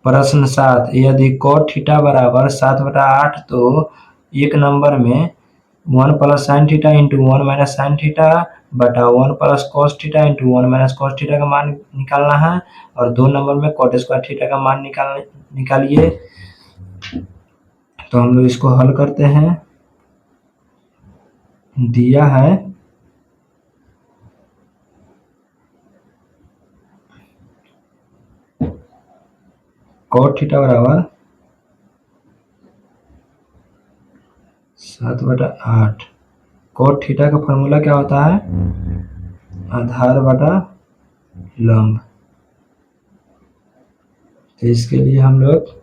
प्रश्न 7, यदि cot theta बराबर 7/8 तो एक नंबर में 1 plus sine theta into 1 minus sine theta बटा 1 plus cos theta into 1 minus cos theta का मान निकालना है, और 2 नंबर में कॉट स्क्वायर थीटा का मान निकालिए। तो हम लोग इसको हल करते हैं। दिया है कॉट थीटा बराबर 7/8। कॉट थीटा का फॉर्मूला क्या होता है? आधार बटा लंब। तो इसके लिए हम लोग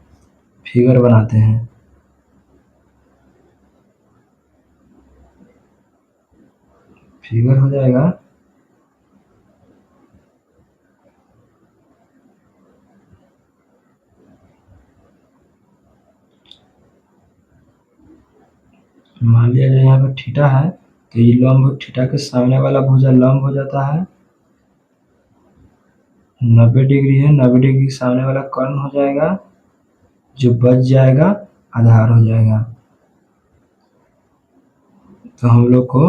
फिगर बनाते हैं। फिगर हो जाएगा मान लिया जाए यहाँ पर थीटा है, तो ये लंब थीटा के सामने वाला भुजा लंब हो जाता है 90 डिग्री है। 90 डिग्री के सामने वाला कर्ण हो जाएगा, जो बच जाएगा आधार हो जाएगा। तो हम लोग को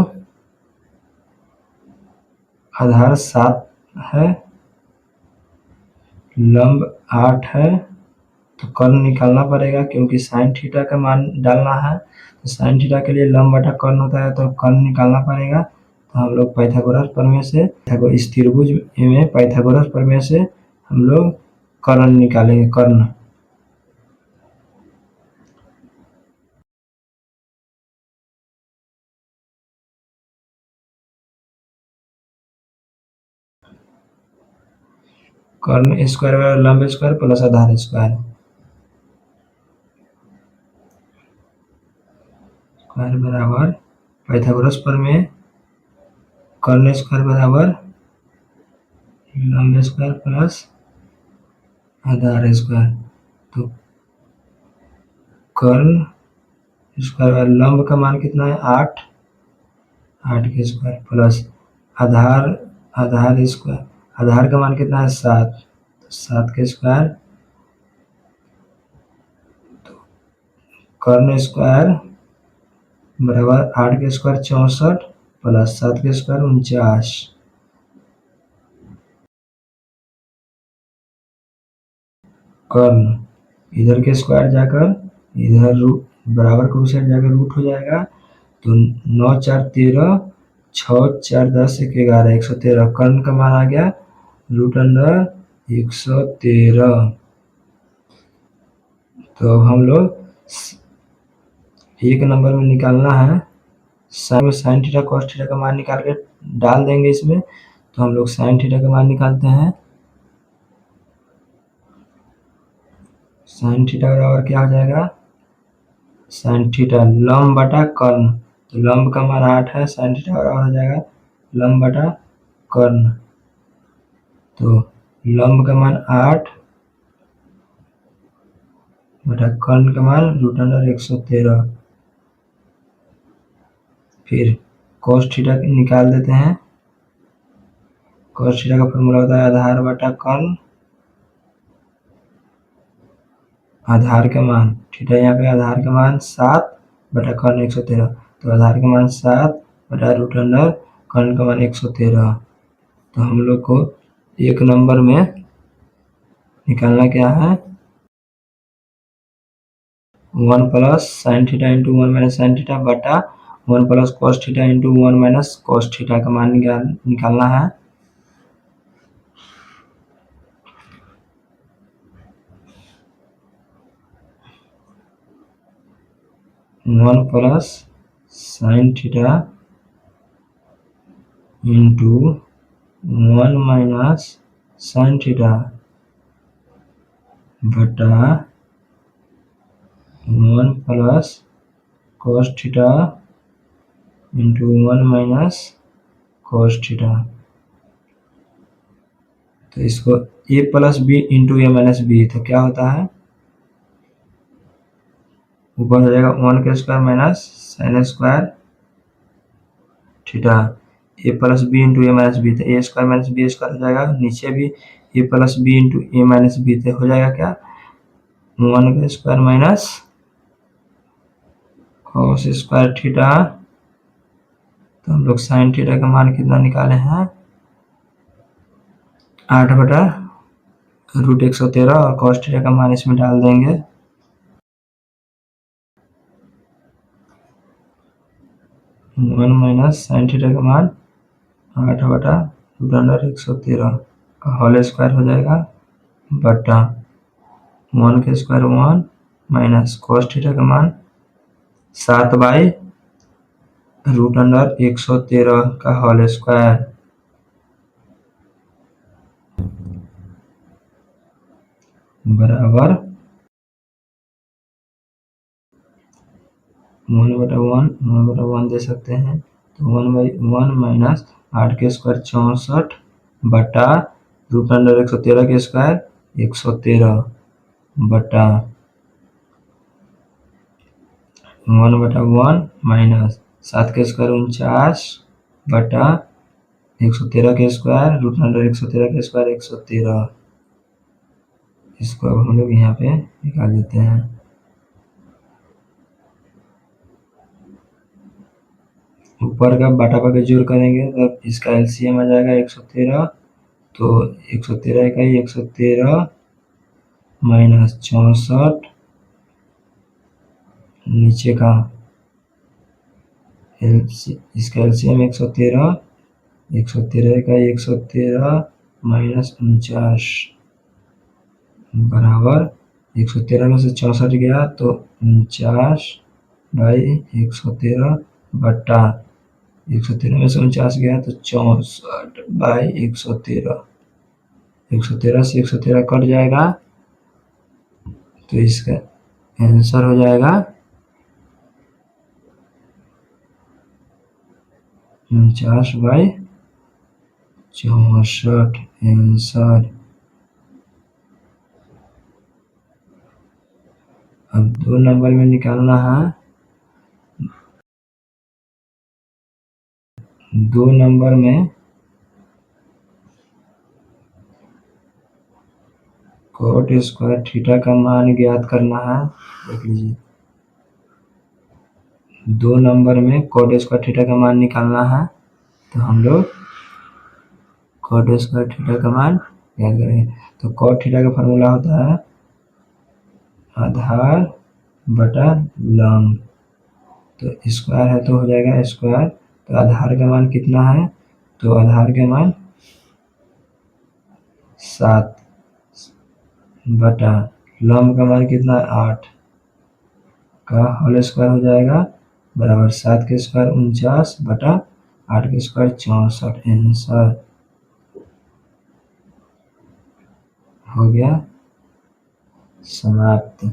आधार 7 है, लंब 8 है, तो कर्ण निकालना पड़ेगा क्योंकि साइन थीटा का मान डालना है। तो साइन थीटा के लिए लंब बटा कर्ण होता है, तो कर्ण निकालना पड़ेगा। तो हम लोग पाइथागोरस प्रमेय से, इस त्रिभुज में पाइथागोरस प्रमेय से हम लोग कर्ण निकालेंगे। कर्ण कर्ण स्क्वायर बराबर लंब स्क्वायर प्लस आधार स्क्वायर बराबर पाइथागोरस प्रमेय कर्ण स्क्वायर बराबर लंब स्क्वायर प्लस आधार स्क्वायर। तो कर्ण स्क्वायर लंब का मान कितना है? 8 के स्क्वायर प्लस आधार स्क्वायर, आधार का मान कितना है? 7, तो 7 के स्क्वायर। तो कर्ण स्क्वायर बराबर 8 के स्क्वायर 64 प्लस 7 के स्क्वायर 49। कर्ण इधर के स्क्वायर जाकर इधर रूट बराबर को उस साइड जाकर रूट हो जाएगा। तो 9 4 13, 6 4 10 1 11, 113। कर्ण का मान आ गया √अंडर 113। तो अब हम लोग एक नंबर में निकालना है साइन थीटा कॉस थीटा का मान निकाल के डाल देंगे इसमें। तो हम लोग साइन थीटा का मान निकालते हैं। साइन थीटा बराबर क्या हो जाएगा? साइन थीटा लंब बटा कर्ण, तो लंब का मान 8 है, साइन थीटा बराबर हो जाएगा लंब बटा कर्ण। तो लंब का मान 8 बटा कर्ण का मान √अंडर 113। फिर cos थीटा निकाल देते हैं। cos थीटा का फॉर्मूला होता है आधार बटा कर्ण, आधार का मान थीटा यहाँ पे आधार का मान 7 बटा कर्ण 113। तो आधार का मान 7 बटा √अंडर कर्ण का मान 113। तो हम लोग को एक नंबर में निकालना क्या है? 1 plus sine theta into 1 minus sine theta बटा 1 plus cos theta into 1 minus cos theta का मान निकालना है। One plus sine theta into 1 minus sine theta बटा 1 plus cos theta into 1 minus cos theta. तो इसको a plus B into A minus B, तो क्या होता है? ऊपर हो जाएगा 1 के square minus sine square theta A plus B into A minus B, तो ए स्क्वायर माइनस बी स्क्वायर हो जाएगा। नीचे भी ए plus B into A minus B, तो हो जाएगा क्या? 1 का square minus cos square theta. तो हम लोग साइन थीटा का मान कितना निकाले हैं 8/√113 और cos थीटा का मान इसमें डाल देंगे। 1 माइनस साइन थीटा का मान 8/√113 का होल स्क्वायर हो जाएगा बटा 1 का स्क्वायर 1 माइनस cos थीटा का मान 7/√113 का होल स्क्वायर बराबर 1/1 दे सकते हैं। तो 1/1 माइनस 8 के स्क्वायर 64 बटा √113 के स्क्वायर 113 बटा 1/1 माइनस 7 के स्क्वायर 49 बटा 113 के स्क्वायर √113 के स्क्वायर 113। इसको अब हम लोग यहाँ पे निकाल देते हैं। ऊपर का बटा के जोड़ करेंगे तब इसका एलसीएम आ जाएगा 113। तो 113 का 113 माइनस 64 नीचे का इसका एलसीएम 113 का 113 माइनस 49 बराबर 113 में से 64 गया तो 49/113 बटा 113 में से 49 गया तो 64/113। 113 से 113 कट जाएगा तो इसका आंसर हो जाएगा 49/64 आंसर। अब 2 नंबर में निकालना है। 2 नंबर में cot स्क्वायर थीटा का मान ज्ञात करना है। देख लीजिए 2 नंबर में cot स्क्वायर थीटा का मान निकालना है। तो हम लोग cot स्क्वायर थीटा का मान ज्ञात करेंगे। तो cot थीटा का फॉर्मूला होता है आधार बटा लंब। तो स्क्वायर है तो हो जाएगा स्क्वायर। तो आधार का मान कितना है तो आधार का मान 7 बटा लंब का मान कितना है 8 का होल स्क्वायर हो जाएगा बराबर 7 के स्क्वायर 49 बटा 8 के स्क्वायर 64 आंसर हो गया समाप्त।